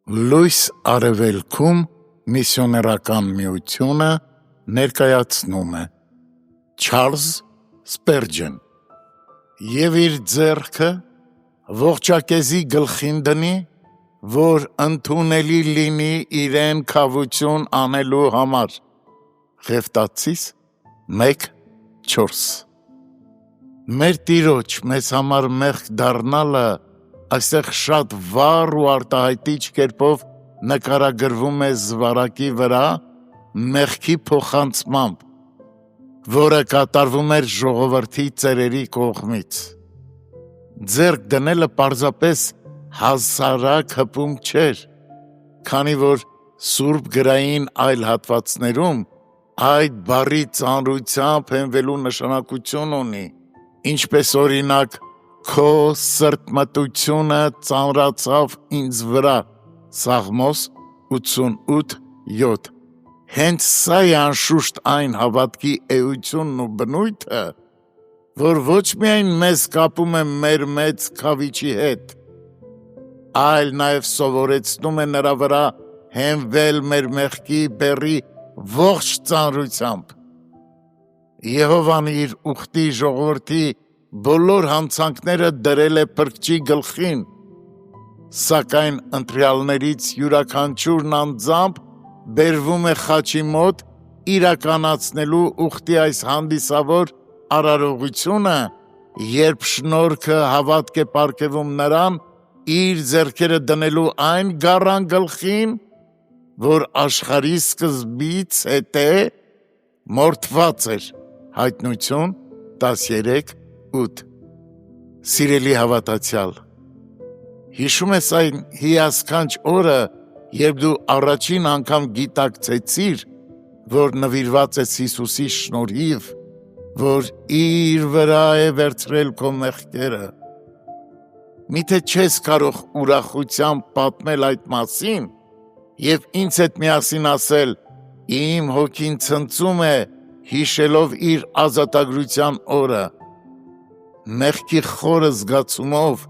Լույս արևելքում միսիոներական միությունը ներկայացնում է Չարլզ Սպերջեն և իր ձեռքը ողջակեզի գլխին դնի, որ ընդունելի լինի իրեն քավություն անելու համար։ Ղևտացիս 1:4 Մեր Տիրոջ մեզ համար մեղք դառնալը այստեղ շատ վառ ու արտահայտիչ կերպով նկարագրվում է զվարակի վրա մեղքի փոխանցմամբ, որը կատարվում էր ժողովրդի ծերերի կողմից։ Ձեռք դնելը պարզապես հասարակ հպում չէր, քանի որ Սուրբ գրային այլ հատվածներում այդ բառի ծանրությամբ հենվելու նշանակություն ունի, ինչպես օրինակ «Քո սրտմտությունը ծանրացավ ինձ վրա» Սաղմոս 88:7 Հենց սա է անշուշտ այն հավատքի էությունն ու բնույթը, որ ոչ միայն մեզ կապում է մեր մեծ քավիչի հետ, այլ նաև սովորեցնում է նրա վրա հենվել մեր մեղքի բեռի ողջ ծանրությամբ։ Եհովան իր ուխտի ժողովրդի բոլոր հանցանքները դրել է Փրկչի գլխին, սակայն ընտրյալներից յուրաքանչյուրն անձամբ բերվում է խաչի մոտ իրականացնելու ուխտի այս հանդիսավոր արարողությունը, երբ շնորհքը հավատք է պարգևում նրան իր ձեռքերը դնելու այն գառան գլխին, որ աշխարհի սկզբից հետե մորթված էր։ Հայտնություն 13:8 Սիրելի հավատացյալ, հիշում ես այն հիասքանչ օրը, երբ դու առաջին անգամ գիտակցեցիր, որ նվիրված ես Հիսուսի շնորհիվ, որ իր վրա է վերցրել քո մեղքերը։ Միթե չես կարող ուրախությամբ պատմել այդ մասին և ինձ հետ միասին ասել. «Իմ հոգին ցնծում է, հիշելով իր ազատագրության օրը»։ Մեղքի խորը զգացումով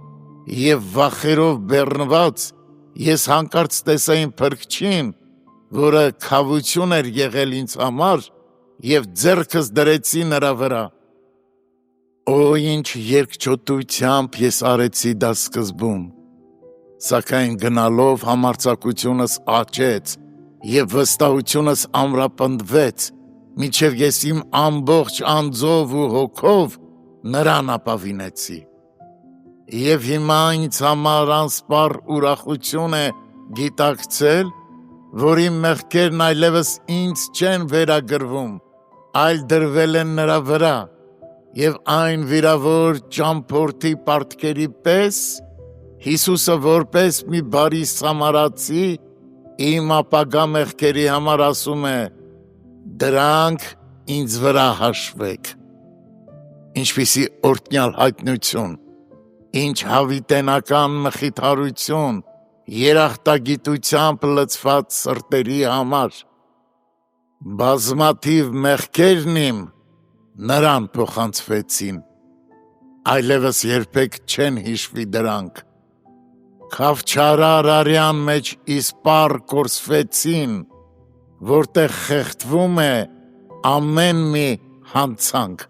և վախերով բեռնված ես հանկարծ տեսա իմ Փրկչին, որը քավություն էր եղել ինձ համար, և ձեռքս դրեցի նրա վրա։ Օ, ինչ երկչոտությամբ ես արեցի դա սկզբում, սակայն գնալով համարձակությունս աճեց և վստահությունս ամրապնդվեց, մինչև ես իմ ամբողջ անձով ու հոգով նրան ապավինեցի։ Եվ հիմա ինձ համար անսպառ ուրախություն է գիտակցել, որ իմ մեղքերն այլևս ինձ չեն վերագրվում, այլ դրվել են նրա վրա, և այն վիրավոր ճամփորդի պարտքերի պես Հիսուսը որպես մի բարի սամարացի իմ ապագա մեղքերի համար ասում է. «Դրանք ինձ վրա հաշվեք»։ Ինչպիսի օրհնյալ հայտնություն, ինչ հավիտենական մխիթարություն երախտագիտությամբ լցված սրտերի համար։ Բազմաթիվ մեղքերն իմ նրան փոխանցվեցին, այլևս երբեք չեն հիշվի դրանք։ Քավչարար արյան մեջ իսպառ կորսվեցին, որտեղ խեղդվում է ամեն մի հանցանք։